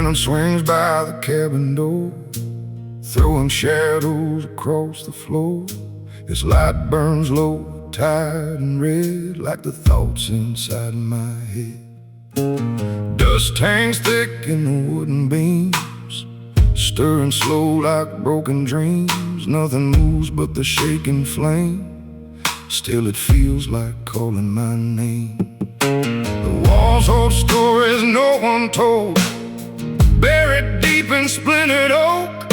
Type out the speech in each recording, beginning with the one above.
pendulum swings by the cabin door, throwing shadows across the floor. Its light burns low, tired and red, like the thoughts inside my head. Dust hangs thick in the wooden beams, stirring slow like broken dreams. Nothing moves but the shaking flame, still it feels like calling my name. The walls hold stories no one told, buried deep in splintered oak.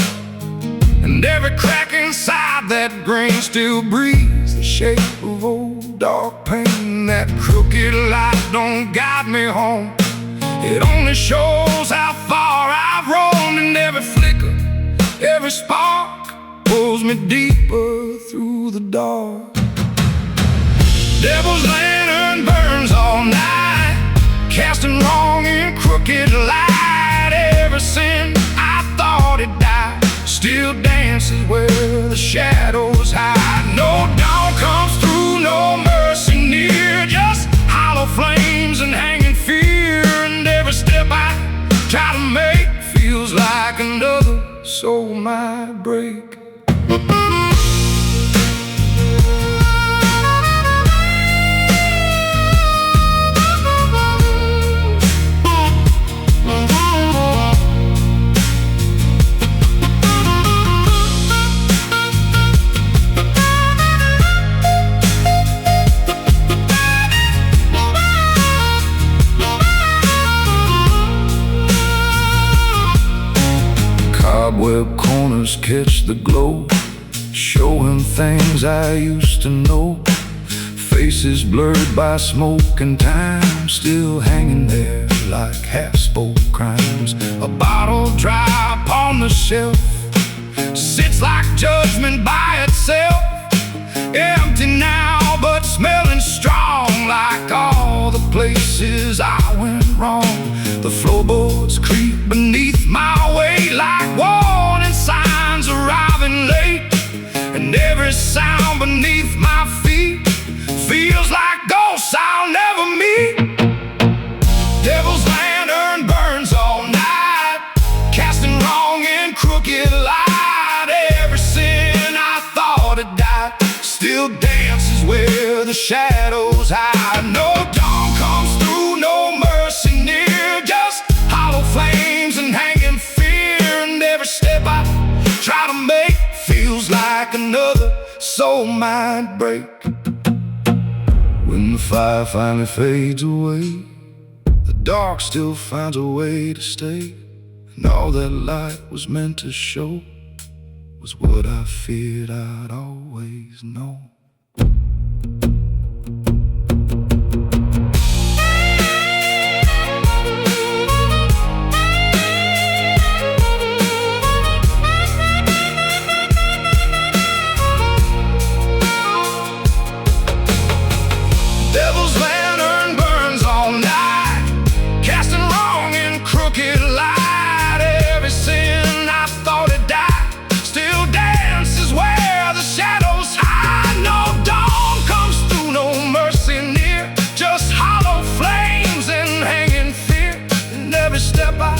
And every crack inside that grain still breathes the shape of old dark pain. That crooked light don't guide me home, it only shows how far I've roamed. And every flicker, every spark pulls me deeper through the dark. Devil's lantern burns all night, casting wrong in crooked light. Every sin I thought it died still dances where the shadows hide. No dawn comes through, no mercy near, just hollow flames and hanging fear. And every step I try to make feels like another soul might break. Cobweb corners catch the glow, showing things I used to know. Faces blurred by smoke and time, still hanging there like half-spoke crimes. A bottle dry upon the shelf sits like judgment by itself, empty now but smelling strong, like all the places I went wrong. The floorboards creep beneath my weight like warning signs arriving late. And every sound beneath my feet feels like ghosts I'll never meet. Devil's lantern burns all night, casting wrong in crooked light. Every sin I thought had died still dances where the shadows hide. No dawn comes through, no mercy near, just hollow flames and hanging fear. And every step I try to make feels like another soul might break. When the fire finally fades away, the dark still finds a way to stay. And all that light was meant to show was what I feared I'd always know. Devil's lantern burns all night, casting wrong in crooked light. Every sin I thought had died still dances where the shadows hide. No dawn comes through, no mercy near, just hollow flames and hanging fear. And every step I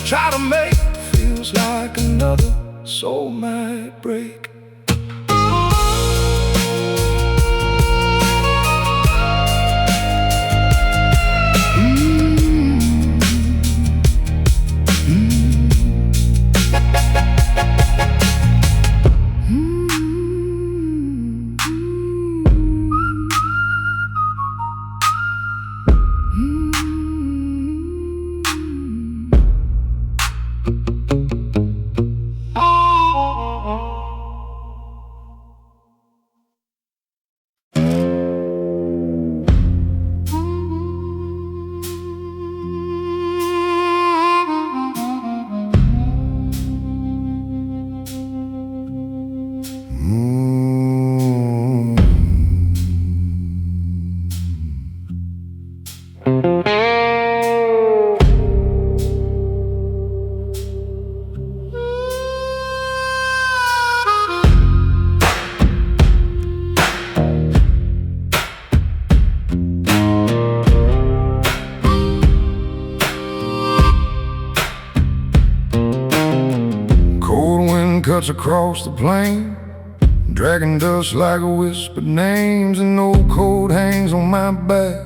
try to make feels like another soul might break. cuts across the plain, dragging dust like a whispered names. An old coat hangs on my back,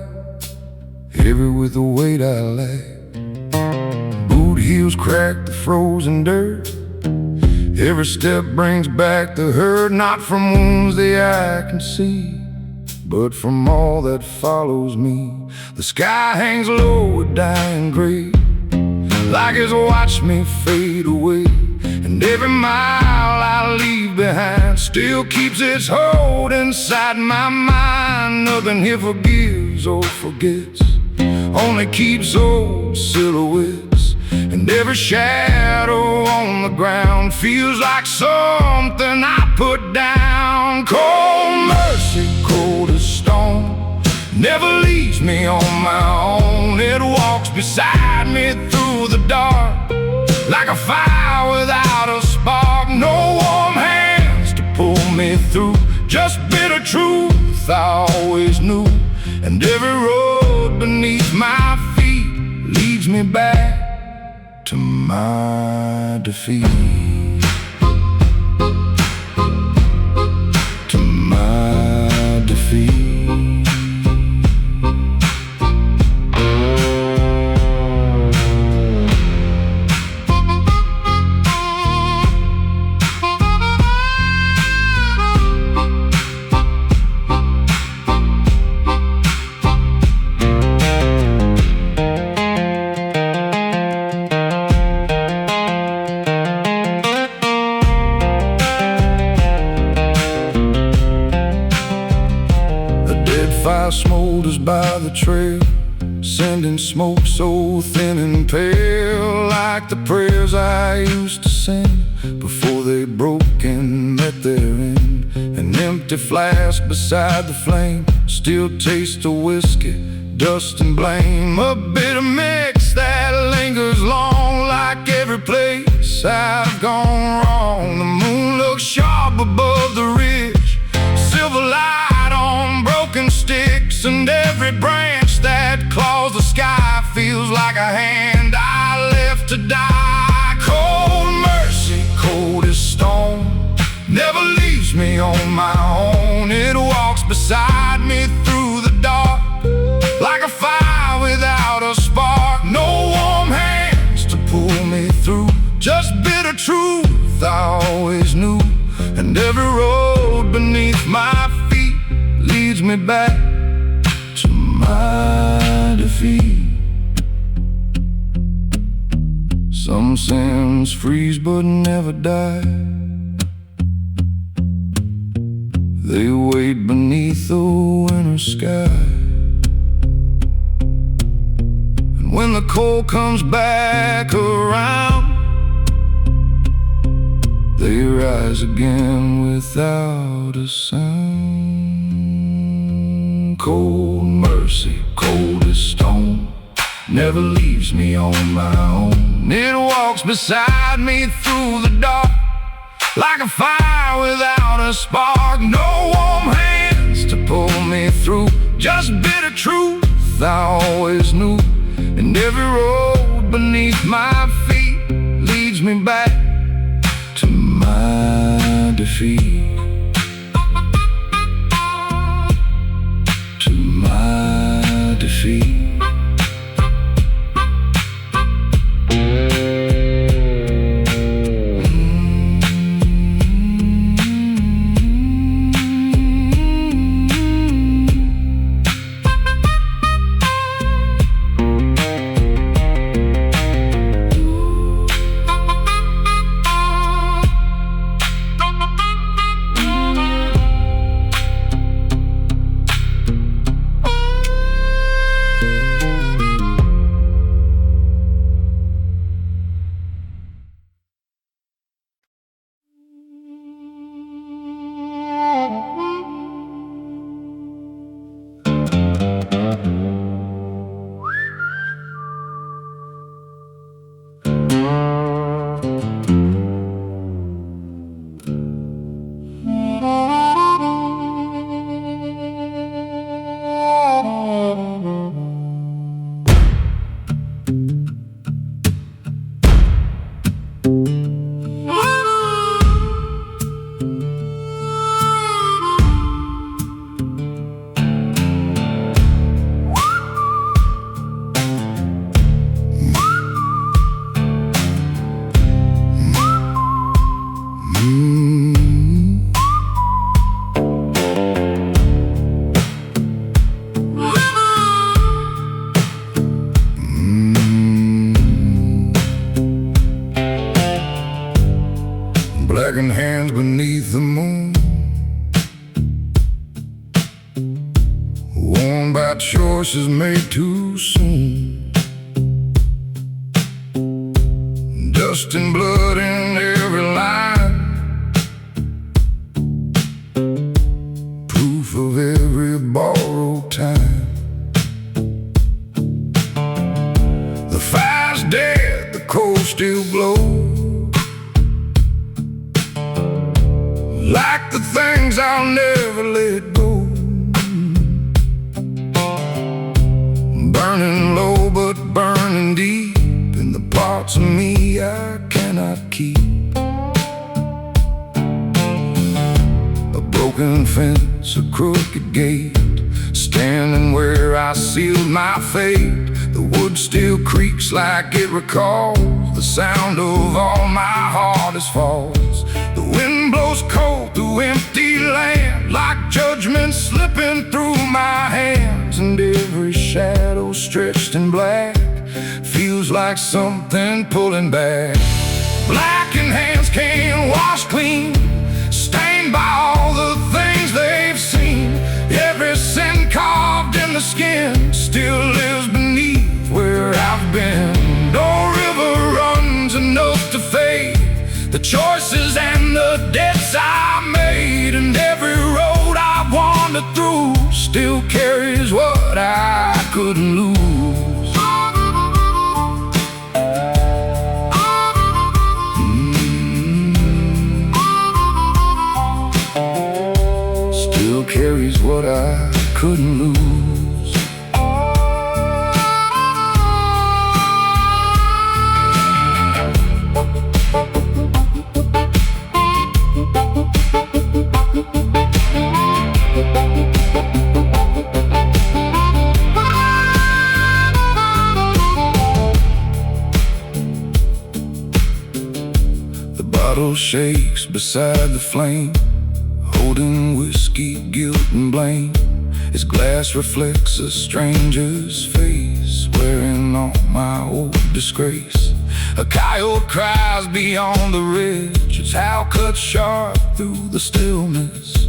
heavy with the weight I lack. Boot heels crack the frozen dirt, every step brings back the hurt. Not from wounds the eye can see, but from all that follows me. The sky hangs low, a dying gray, like it's watched me fade away. And every mile I leave behind still keeps its hold inside my mind. Nothing here forgives or forgets, only keeps old silhouettes. And every shadow on the ground feels like something I put down. Cold mercy, cold as stone, never leaves me on my own. It walks beside me through the dark, like a fire without a spark. No warm hands to pull me through, just bitter truth I always knew. And every road beneath my feet leads me back to my defeat. To my defeat. Fire smolders by the trail, sending smoke so thin and pale, like the prayers I used to sing before they broke and met their end. An empty flask beside the flame still tastes of whiskey, dust and blame. A bitter mix that lingers long, like every place I've gone wrong. The moon looks sharp above the ridge, silver light on broken sticks, and every branch that claws the sky feels like a hand I left to die. Cold mercy, cold as stone, never leaves me on my own. It walks beside me through the dark, like a fire without a spark. No warm hands to pull me through, just bitter truth I always knew. And every road beneath my feet leads me back to my defeat. Some sins freeze but never die, they wait beneath the winter sky. And when the cold comes back around, they rise again without a sound. Cold mercy, cold as stone, never leaves me on my own. It walks beside me through the dark, like a fire without a spark. No warm hands to pull me through, just bitter truth I always knew. And every road beneath my feet leads me back to my defeat. To my defeat. blackened hands beneath the moon, worn by choices made too soon. Dust and blood in every line, proof of every borrowed time. The fire's dead, the coal still glows, like the things I'll never let go. Burning low but burning deep in the parts of me I cannot keep. A broken fence, a crooked gate, standing where I sealed my fate. The wood still creaks like it recalls the sound of all my hardest falls. The wind blows cold through empty land, like judgment slipping through my hands. And every shadow stretched in black feels like something pulling back. Blackened hands can't wash clean, stained by all the things they've seen. Every sin carved in the skin still lives beneath where I've been. No river runs enough to fade the choices and the debts I made. And every road I wandered through still carries what I couldn't lose. Still carries what I couldn't lose. The bottle shakes beside the flame, holding whiskey, guilt and blame. Its glass reflects a stranger's face, wearing all my old disgrace. A coyote cries beyond the ridge, its howl cuts sharp through the stillness,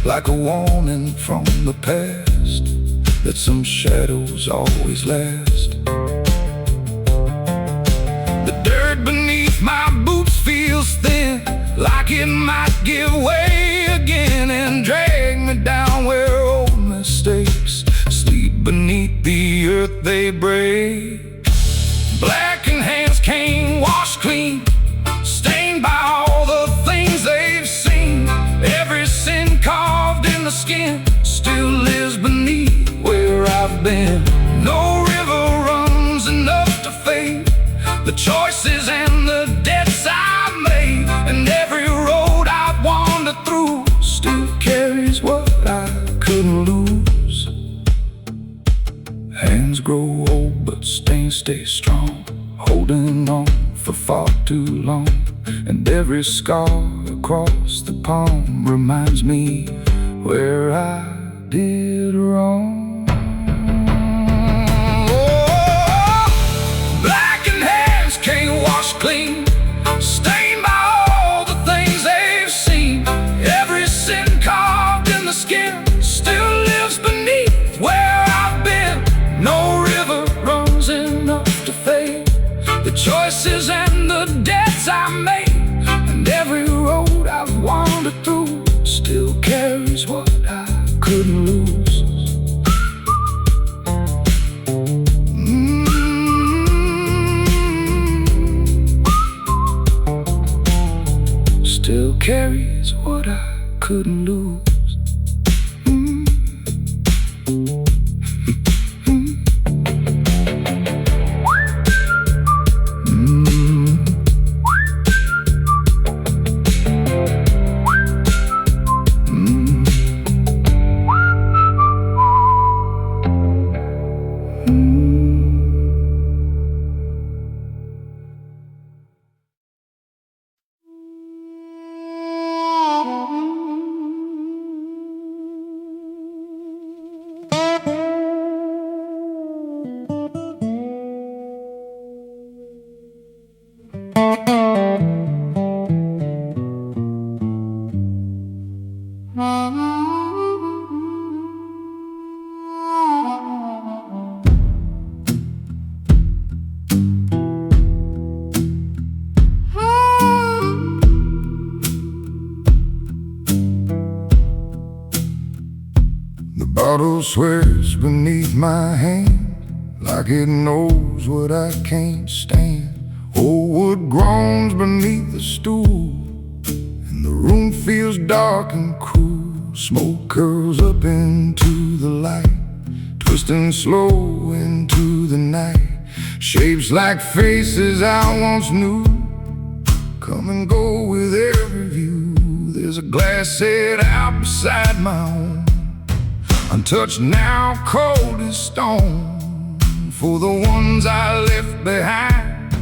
like a warning from the past that some shadows always last. The dirt beneath my boots feels thin, like it might give way again and drag me down where old mistakes sleep beneath the earth they break. Blackened hands can't wash clean, stained by all the things they've seen. Every sin carved in the skin still lives beneath where I've been. No river runs enough to fade the choices and the debts I've made. And every road I've wandered through still carries what I couldn't lose. Hands grow old but stains stay strong, holding on for far too long. And every scar across the palm reminds me where I did wrong. Can't wash clean, stained by all the things they've seen. Every sin carved in the skin still lives beneath where I've been. No river runs enough to fade the choices and the debts I made. And every road I've wandered through still carries what I couldn't lose. Still carries what I couldn't lose. Bottle swears beneath my hand, like it knows what I can't stand. Old wood groans beneath the stool, and the room feels dark and cool. Smoke curls up into the light, twisting slow into the night. Shapes like faces I once knew, come and go with every view. There's a glass set out beside my own, untouched now, cold as stone, for the ones I left behind,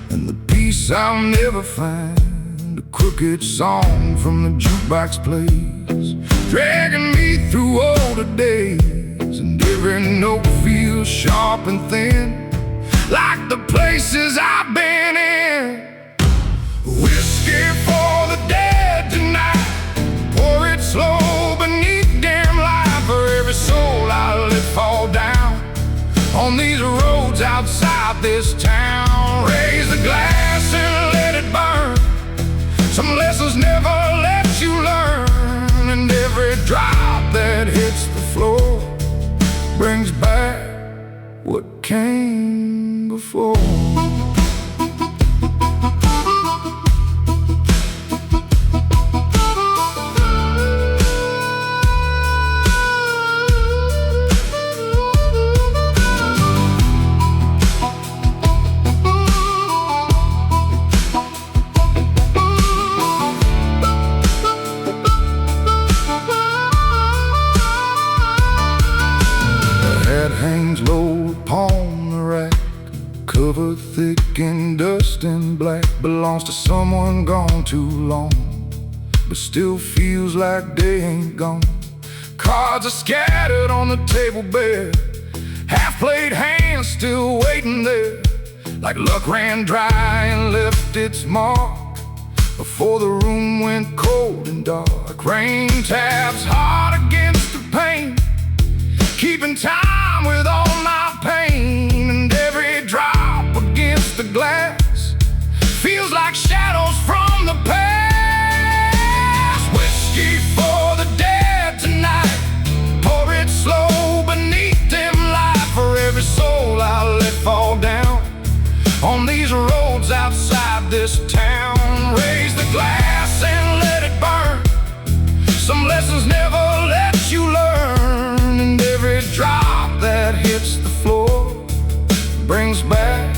and the peace I'll never find. A crooked song from the jukebox plays, dragging me through older days, and every note feels sharp and thin, like the places I've been in. Whiskey for the dead tonight, pour it slow beneath dim light, for every soul I let fall down on these roads outside this town. Raise the glass and let it burn. Some lessons never let you learn, and every drop that hits the floor brings back what came before. Hangs low upon the rack, covered thick in dust and black. Belongs to someone gone too long, but still feels like they ain't gone. Cards are scattered on the table bare, half-played hands still waiting there, like luck ran dry and left its mark before the room went cold and dark. Rain taps hard against the pane, keeping time with all my pain, and every drop against the glass feels like shadows from the past. Whiskey for the dead tonight, pour it slow beneath dim light, for every soul I let fall down on these roads outside this town. Raise the glass and let it burn. Some lessons never let you learn, and every drop that hits the floor brings back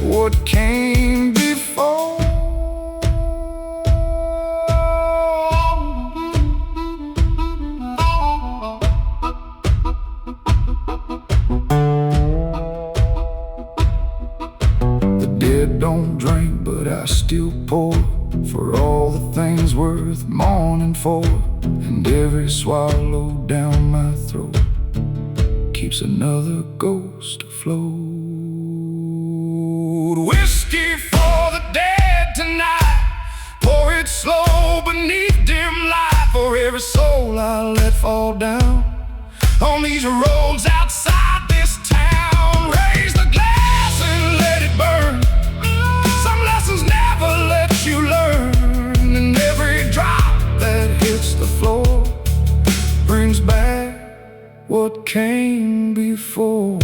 what came before. The dead don't drink, but I still pour, for all the things worth mourning for, and every swallow down my throat keeps another ghost afloat. Whiskey for the dead tonight, pour it slow beneath dim light, for every soul I let fall down on these roads outside this town. Raise the glass and let it burn. Some lessons never let you learn, and every drop that hits the floor brings back what came before.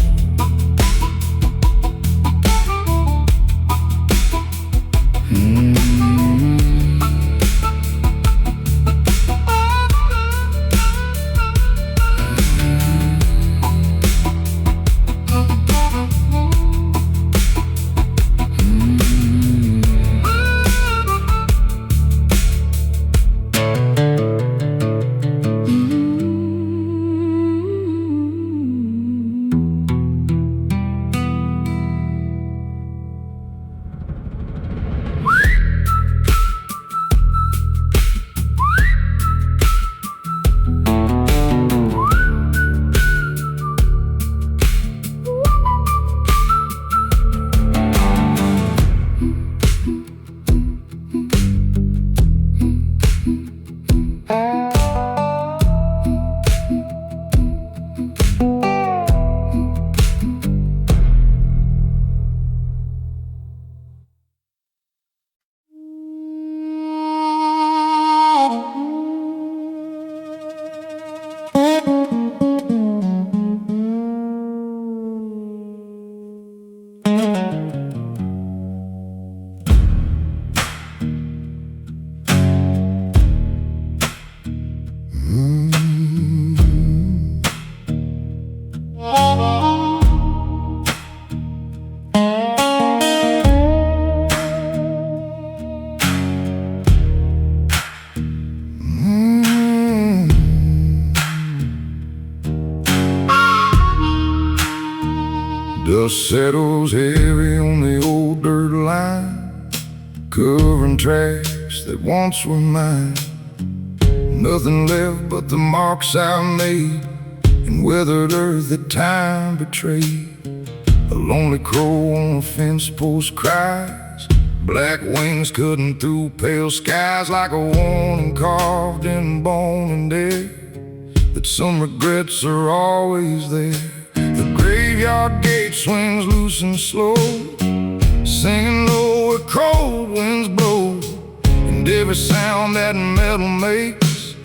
Dust settles heavy on the old dirt line, covering tracks that once were mine. Nothing left but the marks I made in weathered earth that time betrayed. A lonely crow on a fence post cries, black wings cutting through pale skies, like a warning carved in bone and air, that some regrets are always there. The graveyard gate swings loose and slow, singing low where cold winds blow, and every sound that metal makes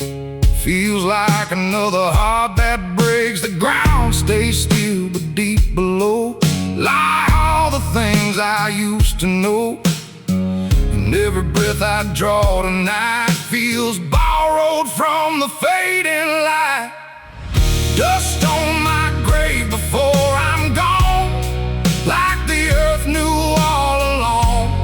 feels like another heart that breaks. The ground stays still, but deep below lie all the things I used to know, and every breath I draw tonight feels borrowed from the fading light. Dust on my grave before I'm gone, like the earth knew all along.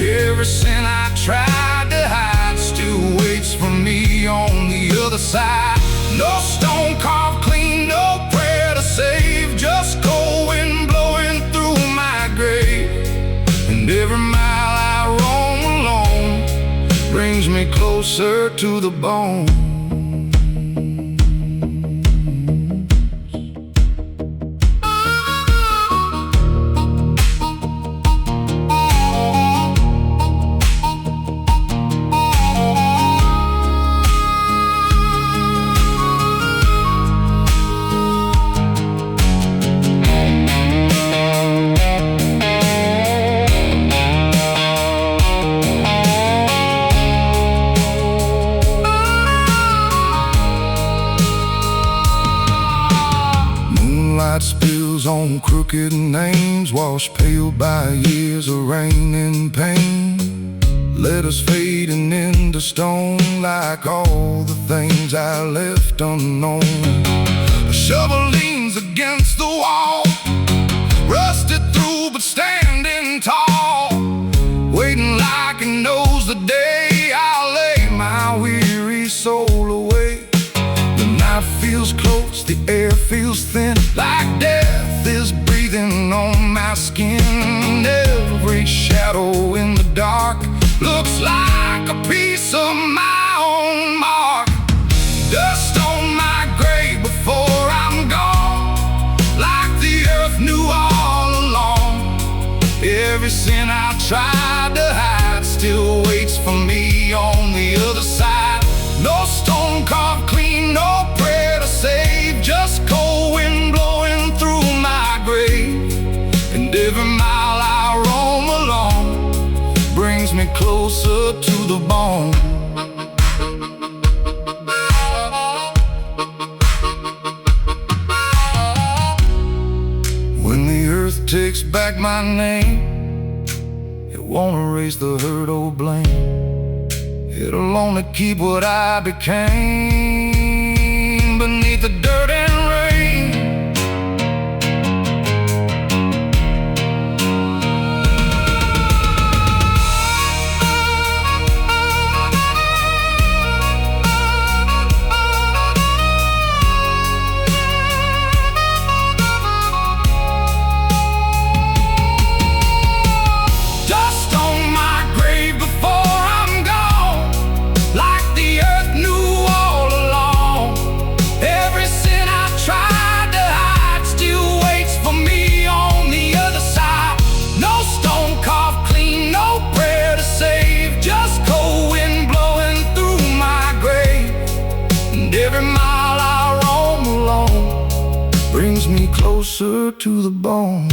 Every sin I tried to hide still waits for me on the other side. No stone carved clean, no prayer to save, just cold wind blowing through my grave. And every mile I roam alone brings me closer to the bone. Light spills on crooked names, washed pale by years of rain and pain. Letters fading into stone, like all the things I left unknown. A shovel leans against the wall, rusted through but standing tall, waiting like it knows the day I'll lay my weary soul away. The night feels close, the air feels thin, like death is breathing on my skin. Every shadow in the dark looks like a piece of my own mark. Dust on my grave before I'm gone, like the earth knew all along. Every sin I tried to hide still waits for me on the other side. No stone carved clean, no prayer to save, just cold wind blowing through my grave. And every mile I roam along brings me closer to the bone. When the earth takes back my name, it won't erase the hurt or blame. It'll only keep what I became beneath the dirt and rain. Dust on my grave before I'm gone, like the earth knew all along. Every sin I tried to hide still waits for me on the other side. No stone carved clean, no prayer to save, just cold wind blowing through my grave. And every mile I roam alone brings me closer to the bone.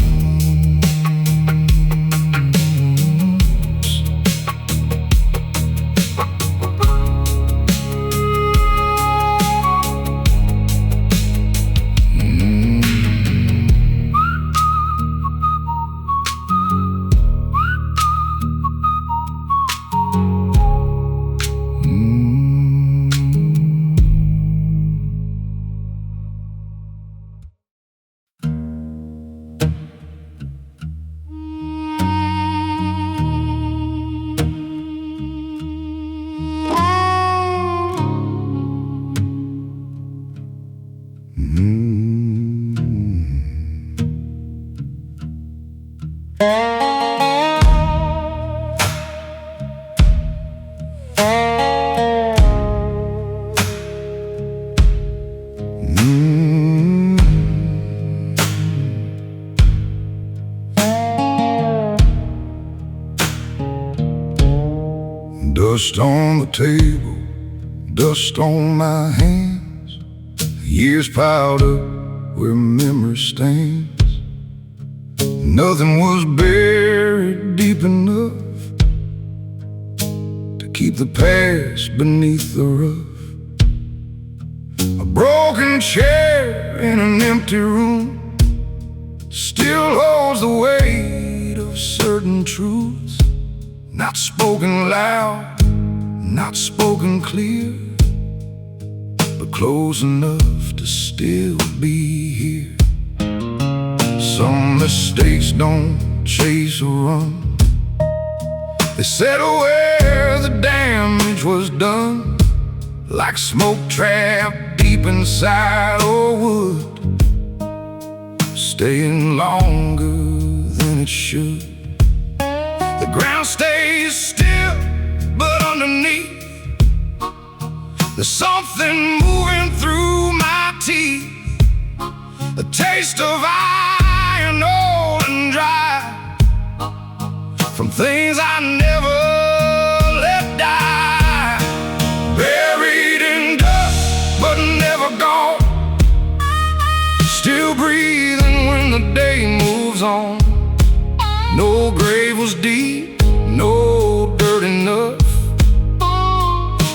Dust on the table, dust on my hands, years piled up where memory stains. Nothing was buried deep enough to keep the past beneath the rough. A broken chair in an empty room still holds the weight of certain truths, not spoken loud, not spoken clear, but close enough to still be here. Some mistakes don't chase or run, they settle where the damage was done, like smoke trapped deep inside old wood, staying longer than it should. The ground stays still, but underneath there's something moving through my teeth, a taste of iron, old and dry, from things I never let die. Buried in dust, but never gone, still breathing when the day moves on. No grave was deep, no dirt enough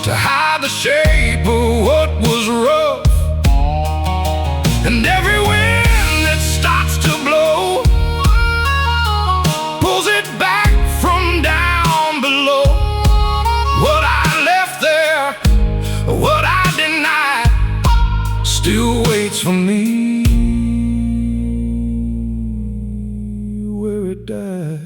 to hide the shape of what was rough. And every wind that starts to blow pulls it back from down below. What I left there, what I denied, still waits for me where it died.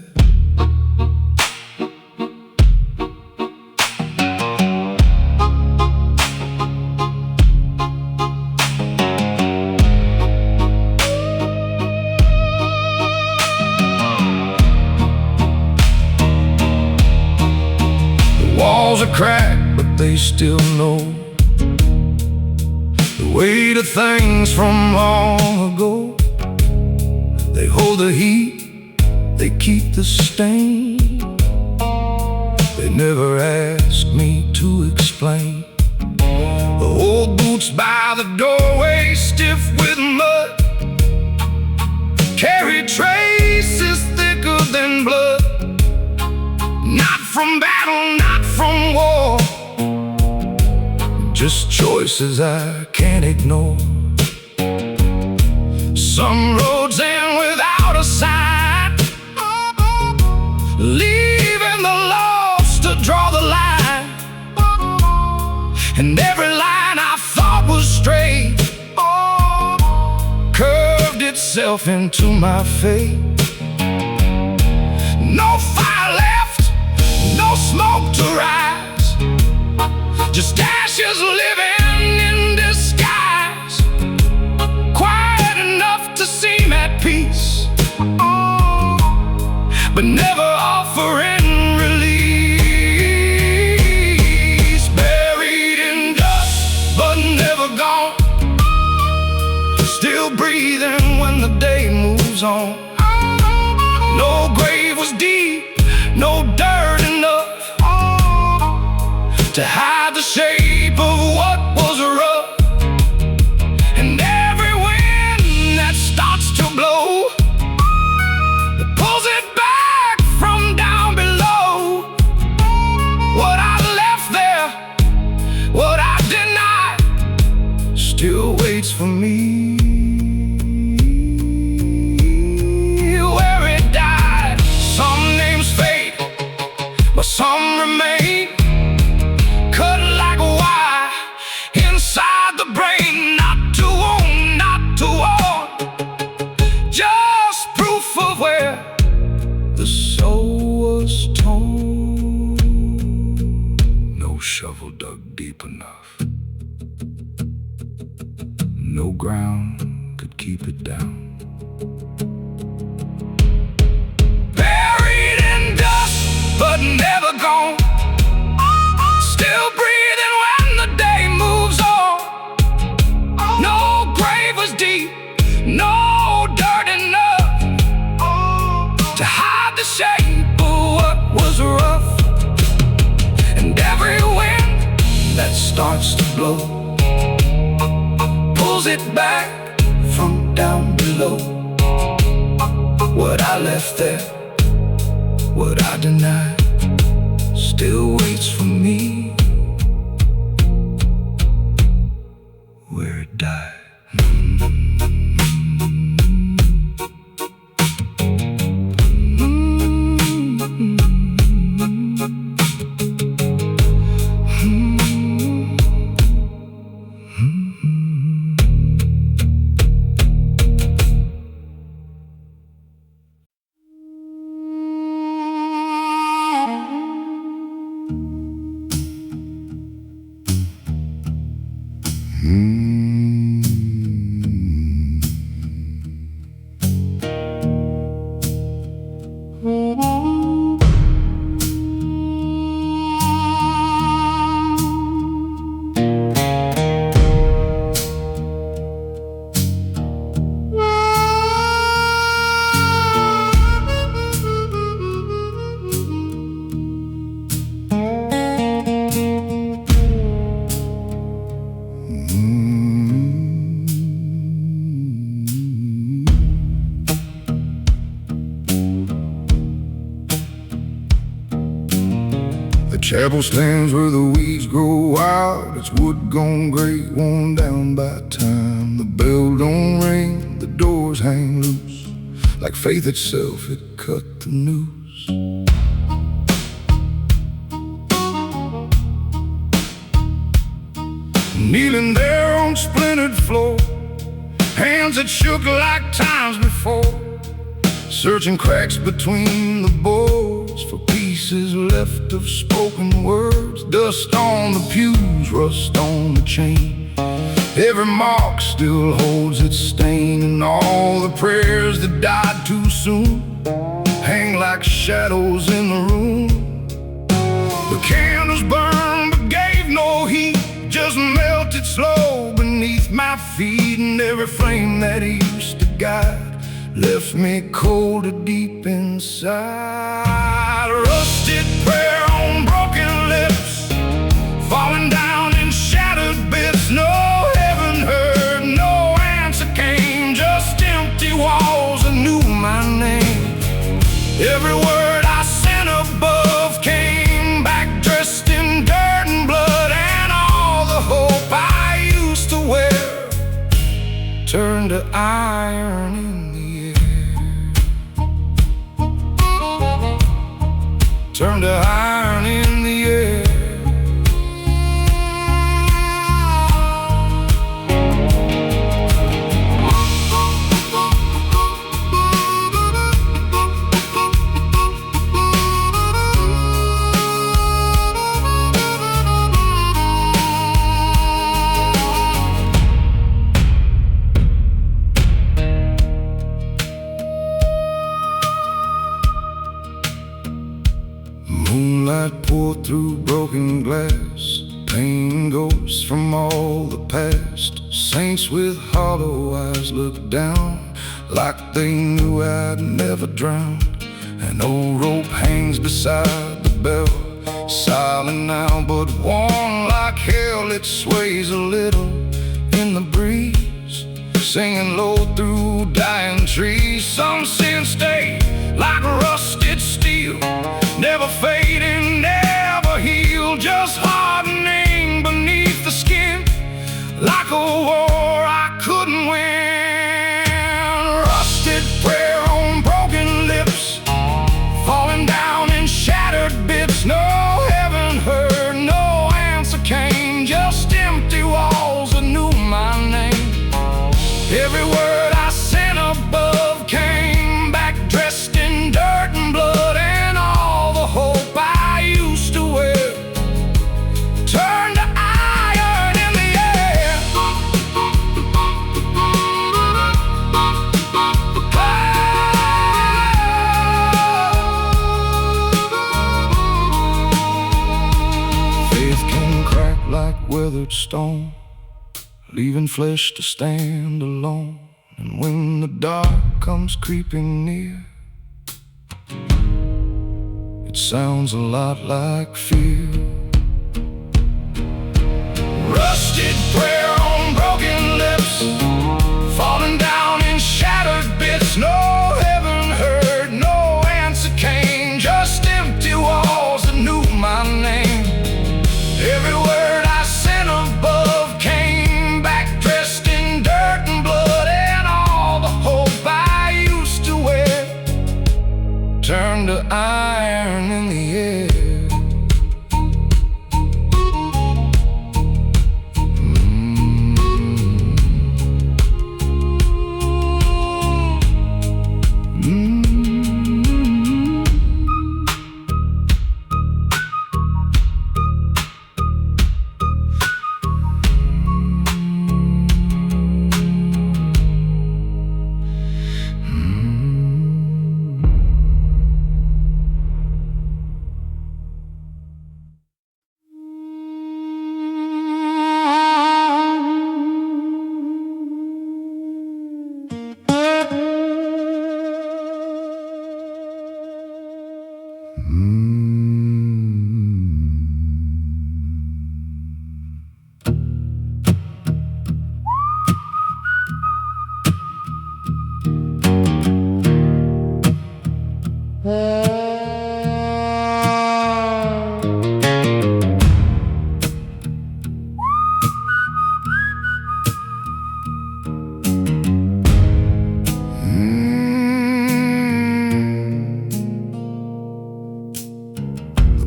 Walls are cracked, but they still know the weight of things from long ago. They hold the heat, they keep the stain. They never asked me to explain. The old boots by the doorway, stiff with mud, carry traces thicker than blood. Not from battle, not from war, just choices I can't ignore. Some roads end without a sign, leaving the lost to draw the line. And every line I thought was straight curved itself into my fate. No fire left, no smoke to rise, just ashes living in disguise, quiet enough to seem at peace, but never offering release. Buried in dust, but never gone, still breathing when the day moves on. No grave was deep, no dirt enough to hide the shape of what was rough. And every wind that starts to blow pulls it back from down below. What I left there, what I denied, still waits for me where it died. Some names fade, but some remain, cut like a wire inside the brain. Not to own, not to own, just proof of where the soul was torn. No shovel dug deep enough, no ground could keep it down. Buried in dust, but never gone, still breathing when the day moves on. No grave was deep, no dirt enough to hide the shape of what was rough. And starts to blow, pulls it back from down below. What I left there, what I denied, still waits for me where it died. The chapel stands where the weeds grow wild. It's wood gone gray, worn down by time. The bell don't ring, the doors hang loose. Like faith itself, it cut the noose. Kneeling there on splintered floor, hands that shook like times before, searching cracks between the boards for pieces left of spoken words. Dust on the pews, rust on the chain. Every mark still holds its stain, and all the prayers that died too soon hang like shadows in the room. The candles burned but gave no heat, just melted slow beneath my feet. And every flame that used to guide left me colder deep inside. Rusted prayer on broken lips, falling down in shattered bits. No heaven heard, no answer came, just empty walls that knew my name. Every word I sent above came back dressed in dirt and blood, and all the hope I used to wear turned to iron in the air. Turned to iron in the air. Moonlight poured through broken glass, pain ghosts from all the past. Saints with hollow eyes looked down, like they knew I'd never drowned. An old rope hangs beside the bell, silent now but warm like hell. It sways a little in the breeze, singing low through dying trees. Some sin stay like rusted steel, never fading, never heal, just hardening beneath the skin, like a war I couldn't win. Rusted prayer on broken lips, falling down in shattered bits. No heaven heard, no answer came, just empty walls that knew my name. Every word I sent above came back dressed in dirt and blood, and all the hope I used to wear turned to iron in the air. Faith can crack like weathered stone, leaving flesh to stand alone. And when the dark comes creeping near, it sounds a lot like fear. iron in the air.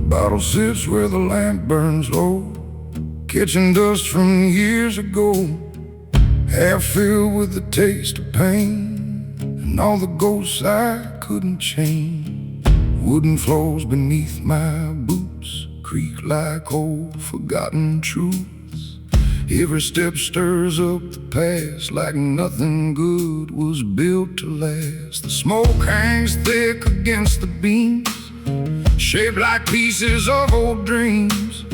Bottle sits where the lamp burns low, kitchen dust from years ago, half filled with the taste of pain, and all the ghosts I couldn't change. Wooden floors beneath my boots creak like old forgotten truths. Every step stirs up the past like nothing good was built to last. The smoke hangs thick against the beams, shaped like pieces of old dreams,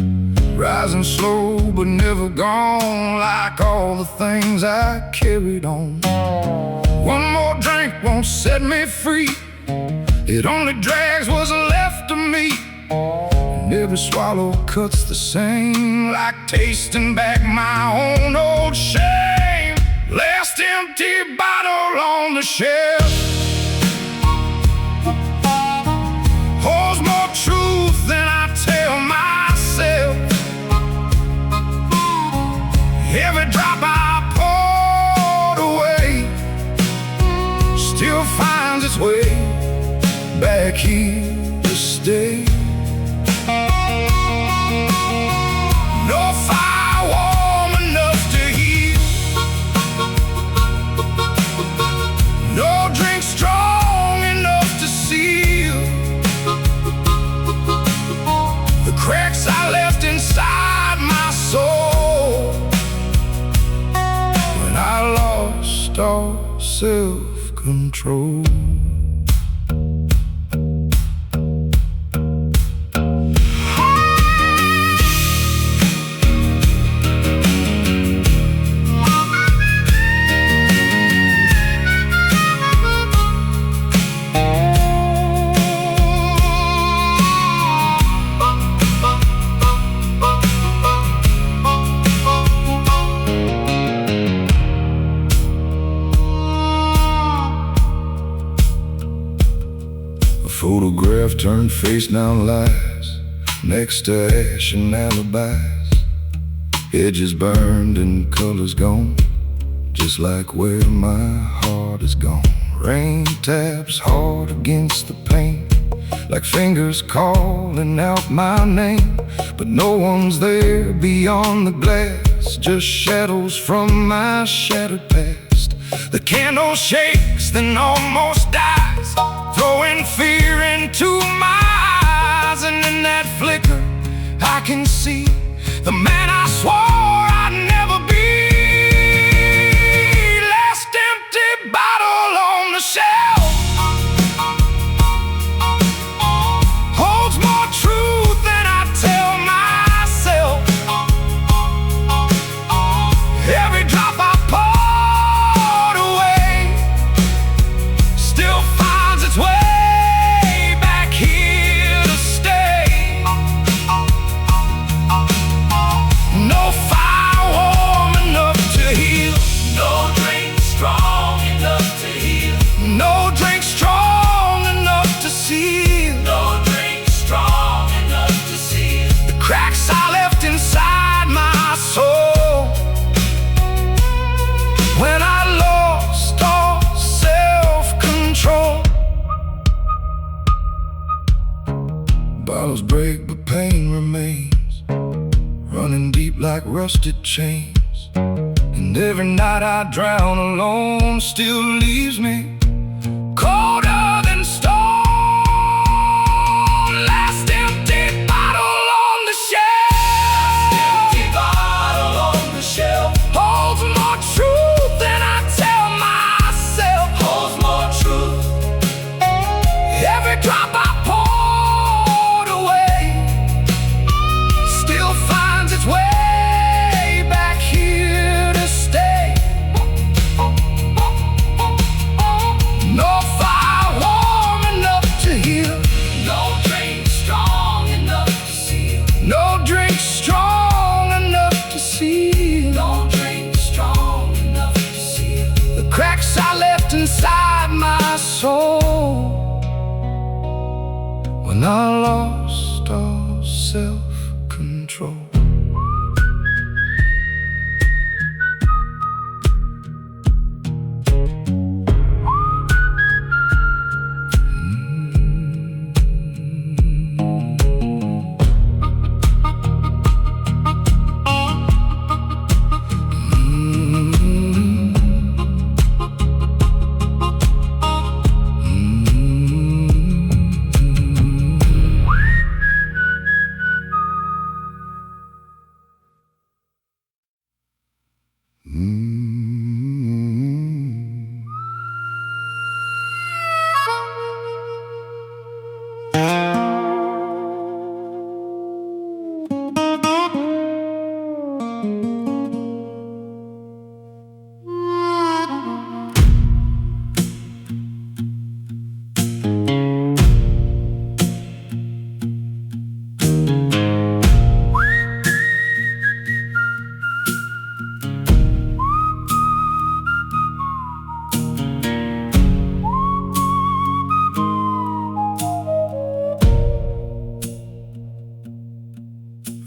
rising slow but never gone, like all the things I carried on. One more drink won't set me free, it only drags what's left of me, and every swallow cuts the same, like tasting back my own old shame. Last empty bottle on the shelf holds more truth than I tell myself. Every drop I poured away still finds its way back here to stay. No fire warm enough to heal, no drink strong enough to seal the cracks I left inside my soul when I lost all self-control. Photograph turned face down lies next to ash and alibis, edges burned and colors gone, just like where my heart is gone. Rain taps hard against the pane, like fingers calling out my name, but no one's there beyond the glass, just shadows from my shattered past. The candle shakes, then almost dies, throwing fear into my eyes, and in that flicker I can see the man I swore I'd never be. Last empty bottle on the shelf holds more truth than I tell myself. Every drop I poured away still finds its way back here to stay. Bottles break, but pain remains, running deep like rusted chains. And every night I drown alone still leaves me colder than stone. Last empty bottle on the shelf. Last empty bottle on the shelf holds more truth than I tell myself. Holds more truth. Every drop I poured away still finds its way back here to stay. No fire warm enough to heal, no drink strong enough to seal. No drink strong enough to seal. No drink strong enough to seal the cracks I left inside my soul when I lost all self-control.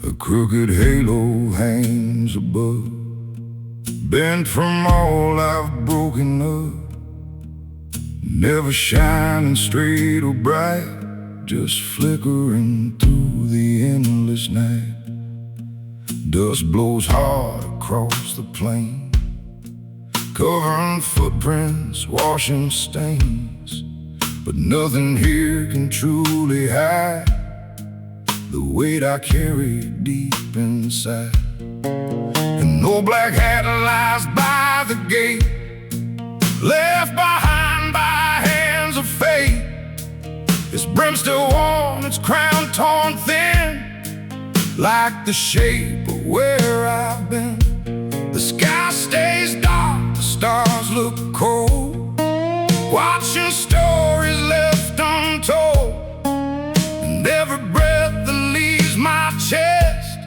A crooked halo hangs above, bent from all I've broken up. Never shining straight or bright, just flickering through the endless night. Dust blows hard across the plain, covering footprints, washing stains. But nothing here can truly hide the weight I carry deep inside. And no black hat lies by the gate, left behind by hands of fate. Its brim still worn, its crown torn thin, like the shape of where I've been. The sky stays dark, the stars look cold, watching stories left untold. And every breath that leaves my chest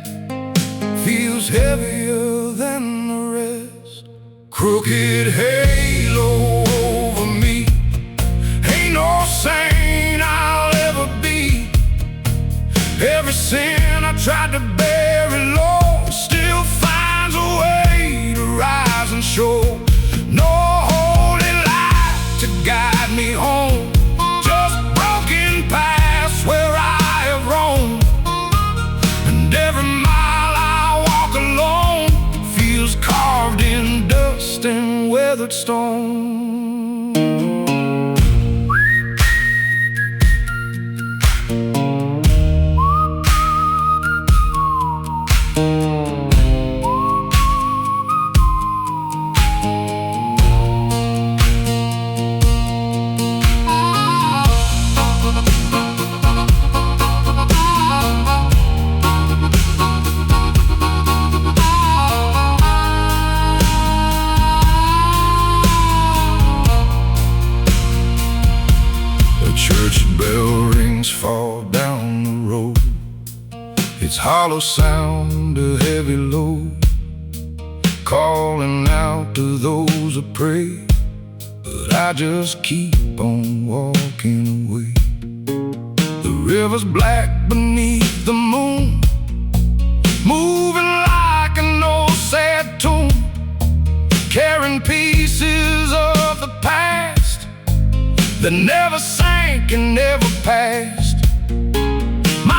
feels heavier than the rest. Crooked halo over me, ain't no saint I'll ever be. Every sin I tried to bury low still finds a way to rise and show. No holy light to guide me home, just broken paths where I have roamed. And every mile I walk alone feels carved in dust and weathered stone. Church bell rings fall down the road, its hollow sound a heavy load, calling out to those that pray. But I just keep on walking away. The river's black beneath the moon, moving like an old sad tune, carrying pieces of the past that never sank and never passed. My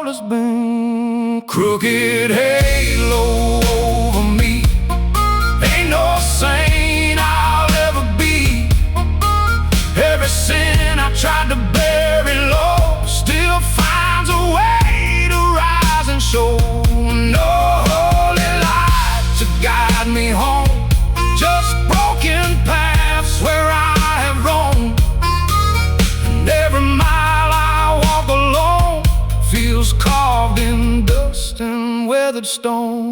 world has been crooked halo over me. Ain't no saint I'll ever be. Every sin I tried to bury low still finds a way to rise and show. No holy light to guide me home, just broken paths where I have roamed. And every mile I walk alone feels carved in dust and weathered stone.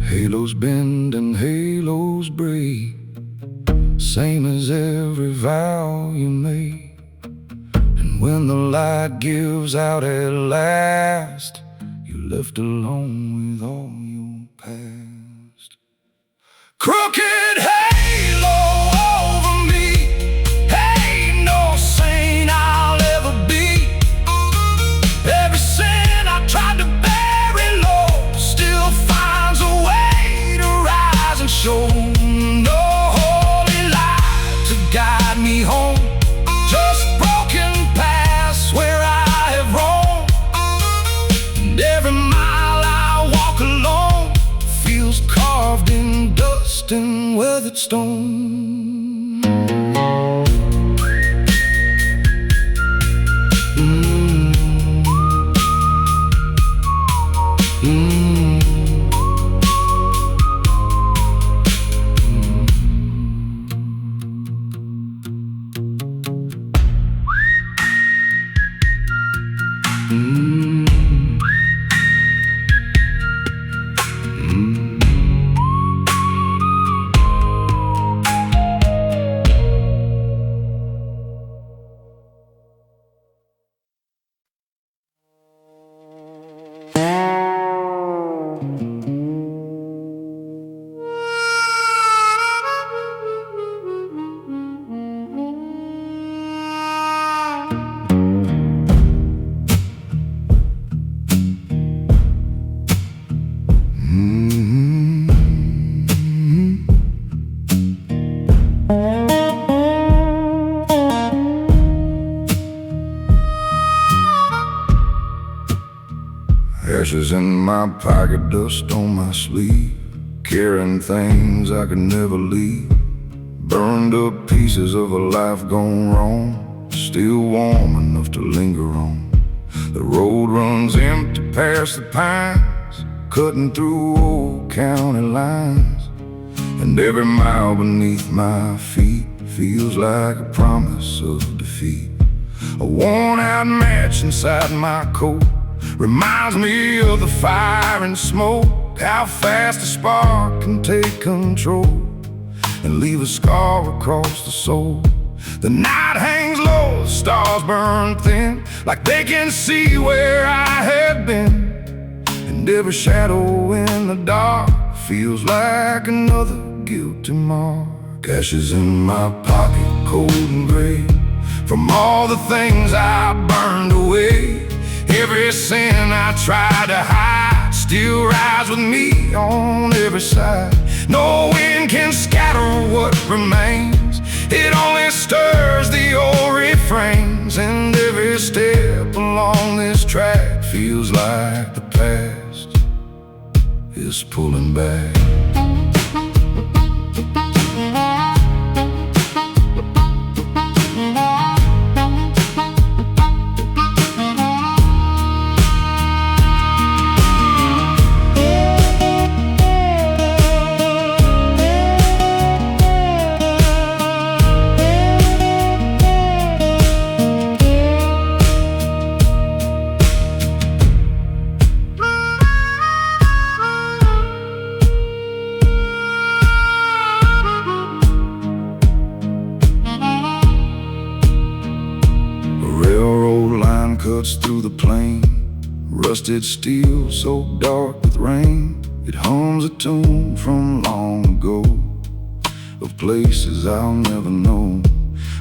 Halos bend and halos break, same as every vow you made. And when the light gives out at last, you're left alone with all your past. Crooked halo over me, ain't no saint I'll ever be. Every sin I tried to bury low still finds a way to rise and show. No holy light to guide me home, just broken paths where I have roamed. And every mile I walk alone feels carved in dust and weathered stone. Ashes in my pocket, dust on my sleeve, carrying things I could never leave. Burned up pieces of a life gone wrong, still warm enough to linger on. The road runs empty past the pines, cutting through old county lines. And every mile beneath my feet feels like a promise of defeat. A worn-out match inside my coat reminds me of the fire and smoke, how fast a spark can take control and leave a scar across the soul. The night hangs low, the stars burn thin, like they can see where I have been. And every shadow in the dark feels like another guilty mark. Ashes in my pocket, cold and gray, from all the things I burned away. Every sin I tried to hide still rides with me on every side. No wind can scatter what remains, it only stirs the old refrains. And every step along this track feels like the past is pulling back. Cuts through the plain, rusted steel so dark with rain. It hums a tune from long ago, of places I'll never know.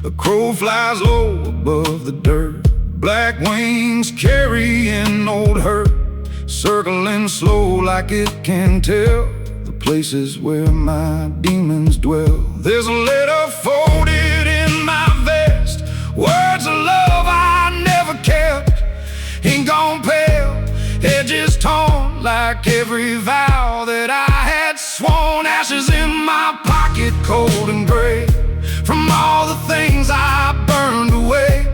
A crow flies low above the dirt, black wings carrying old hurt, circling slow like it can tell the places where my demons dwell. There's a letter folded in my vest, words of love I never kept, like every vow that I had sworn. Ashes in my pocket, cold and gray, from all the things I burned away.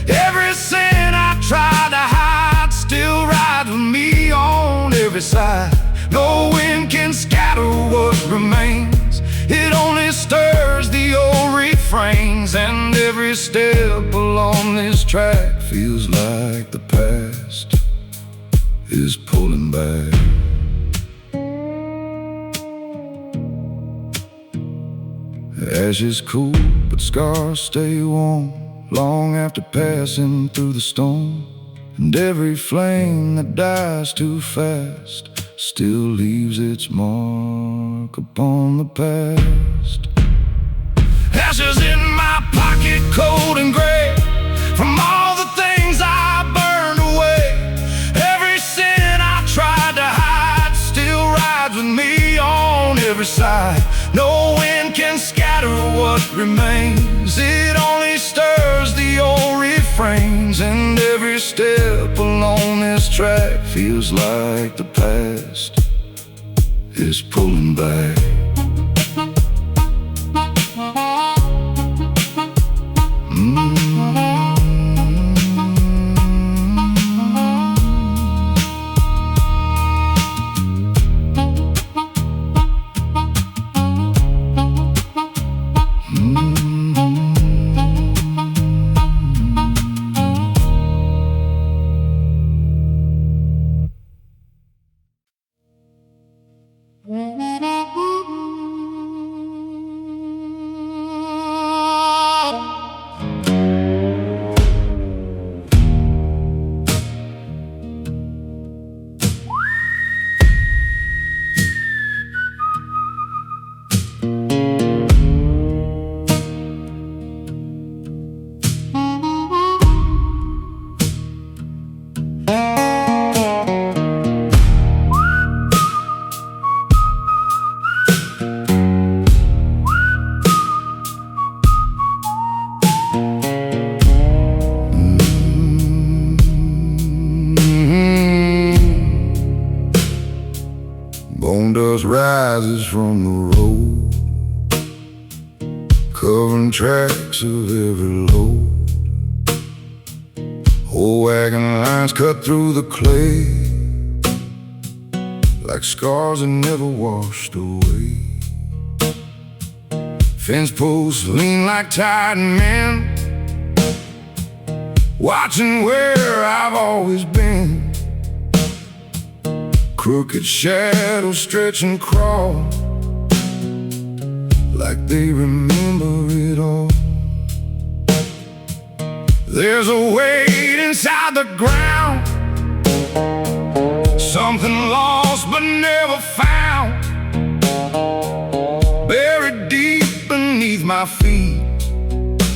Every sin I tried to hide still rides with me on every side. No wind can scatter what remains, it only stirs the old refrains. And every step along this track feels like the past is pulling back. Ashes cool, but scars stay warm long after passing through the storm. And every flame that dies too fast still leaves its mark upon the past. Ashes in my pocket, cold and gray, from all the things I burned away. Every sin I tried to hide still rides with me on every side. No wind can scatter what remains, it only stirs the old refrains. And every step along this track feels like the past is pulling back. Bone dust rises from the road, covering tracks of every load. Old wagon lines cut through the clay, like scars that never washed away. Fence posts lean like tired men, watching where I've always been. Crooked shadows stretch and crawl, like they remember it all. There's a weight inside the ground, something lost but never found, buried deep beneath my feet,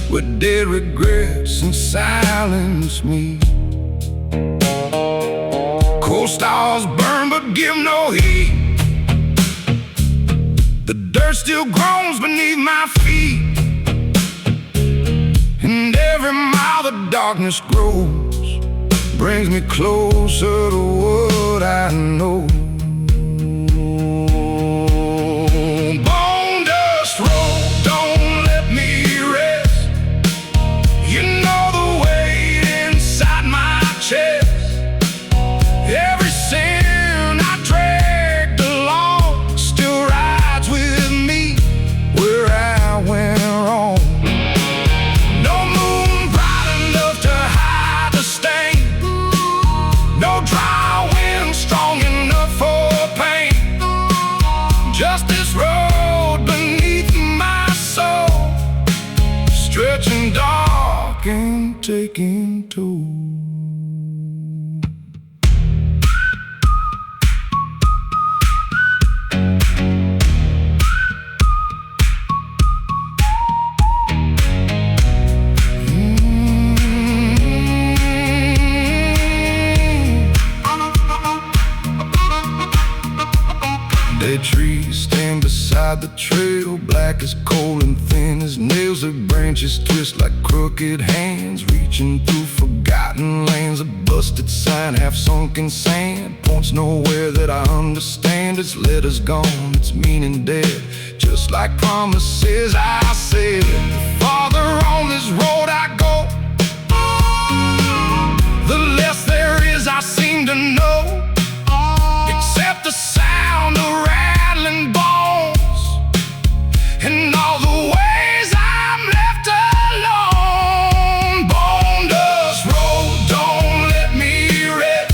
where dead regrets and silence meet. Coal stars burn but give no heat, the dirt still groans beneath my feet. And every mile the darkness grows, brings me closer to what I know. Bone dust roll, don't let me rest. You know the weight inside my chest. Every sin I dragged along still rides with me where I went wrong. No moon bright enough to hide the stain, no dry wind strong enough for pain. Just this road beneath my soul, stretching dark and taking toll. Dead trees stand beside the trail, black as coal and thin as nails. Their branches twist like crooked hands, reaching through forgotten lanes. stands a busted sign, half sunk in sand. Points nowhere that I understand. Its letters gone, its meaning dead. Just like promises I said. The farther on this road I go, the less there is I seem to know, except the sound of rattling bones and all the ways I'm left alone. Bone dust road, don't let me rest.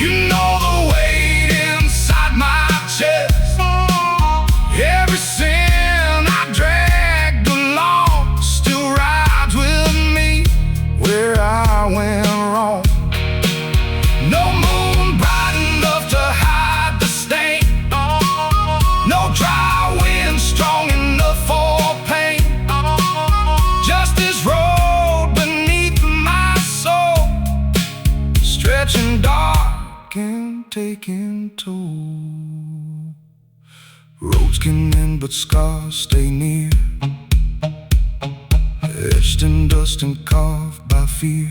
You know the weight inside my chest. Every sin I dragged along still rides with me where I went wrong. No moon bright enough to hide the stain. No dry wind strong enough for pain. Just this road beneath my soul, stretching dark and taking toll. Roads can end but scars stay near, etched in dust and carved by fear.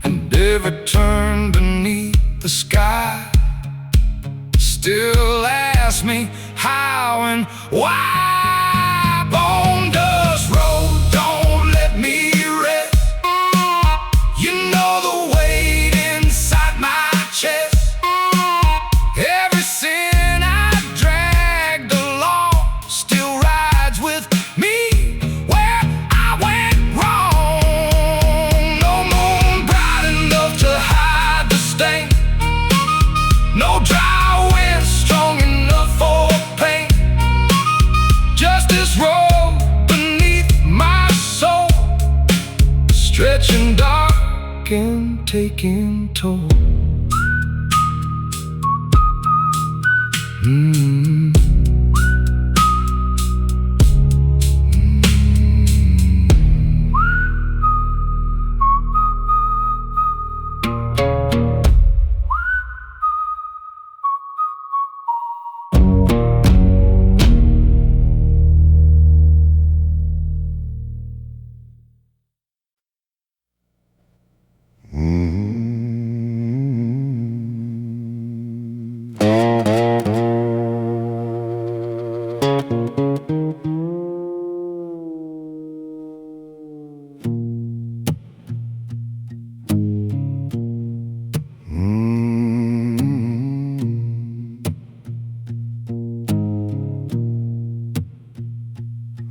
And every turn beneath the sky still asks me how and why. Bone dust road, don't let me rest. You know the weight inside my chest. Every sin I dragged along still rides with me where I went wrong. No moon bright enough to hide the stain. No dry wind strong enough for pain. Just this road beneath my soul, stretching dark and taking toll.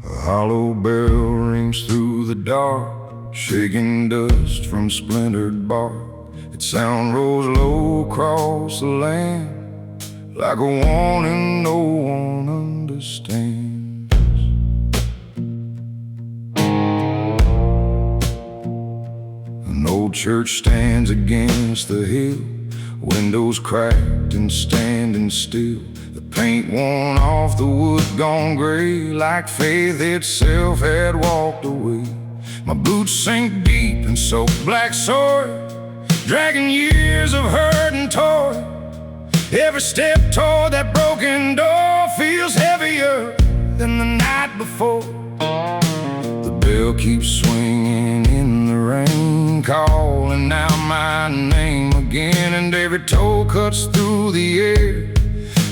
A hollow bell rings through the dark, shaking dust from splintered bark. Its sound rolls low across the land, like a warning no one understands. An old church stands against the hill, windows cracked and standing still. The paint worn off, the wood gone gray, like faith itself had walked away. My boots sink deep in soaked black soil, dragging years of hurt and toil. Every step toward that broken door feels heavier than the night before. The bell keeps swinging in the rain, calling out my name again, and every toe cuts through the air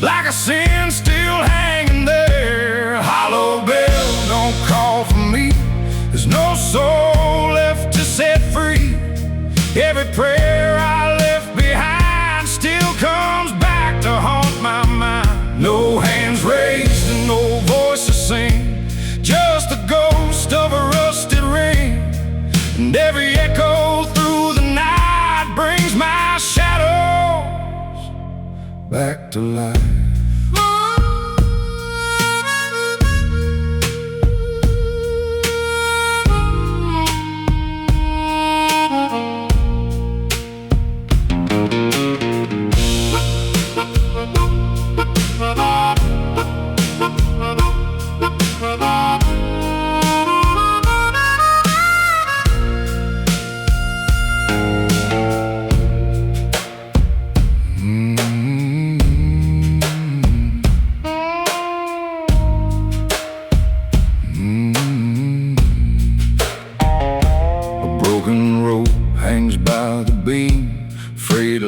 like a sin still hanging there. Hollow bell, don't call for me. There's no soul left to set free. Every prayer I left behind still comes back to haunt my mind. No hands raised and no voice to sing, just the ghost of a rusted ring. And every echo through the night brings my shadows back to life.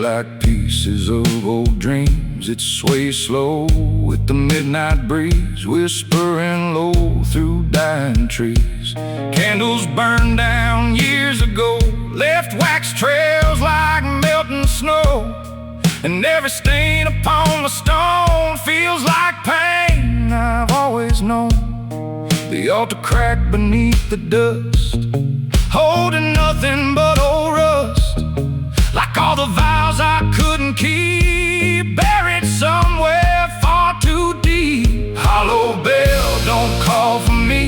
like pieces of old dreams. It sways slow with the midnight breeze, whispering low through dying trees. Candles burned down years ago, left wax trails like melting snow. And every stain upon the stone feels like pain I've always known. The altar cracked beneath the dust, holding nothing but old rust, like all the vows I couldn't keep, buried somewhere far too deep. Hollow bell, don't call for me.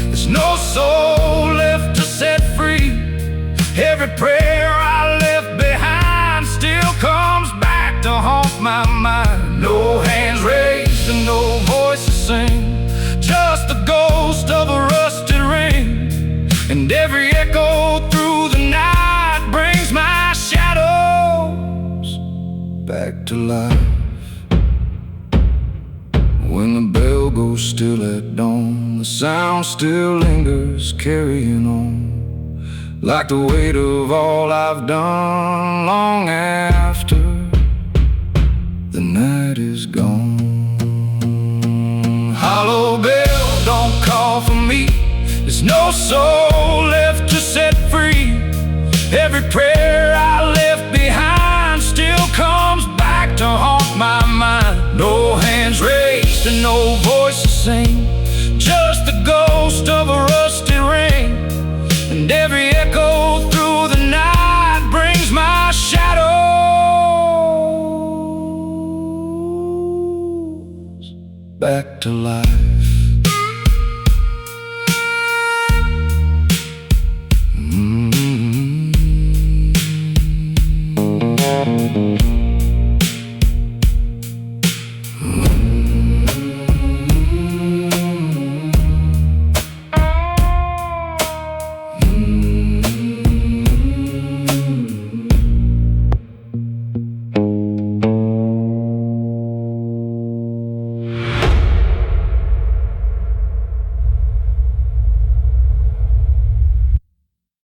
There's no soul left to set free. Every prayer I left behind still comes back to haunt my mind. No hands raised and no voice to sing, just the ghost of a rusted ring. And every echo through the night brings my shadows back to life. When the bell goes still at dawn, the sound still lingers, carrying on, like the weight of all I've done, long after the night is gone. Hollow bell, don't call for me. There's no soul left to set free. Every prayer I left behind still comes back to haunt my mind. No hands raised and no voice to sing, just the ghost of a rusty ring. And every echo through the night brings my shadows back to life. Mm-hmm.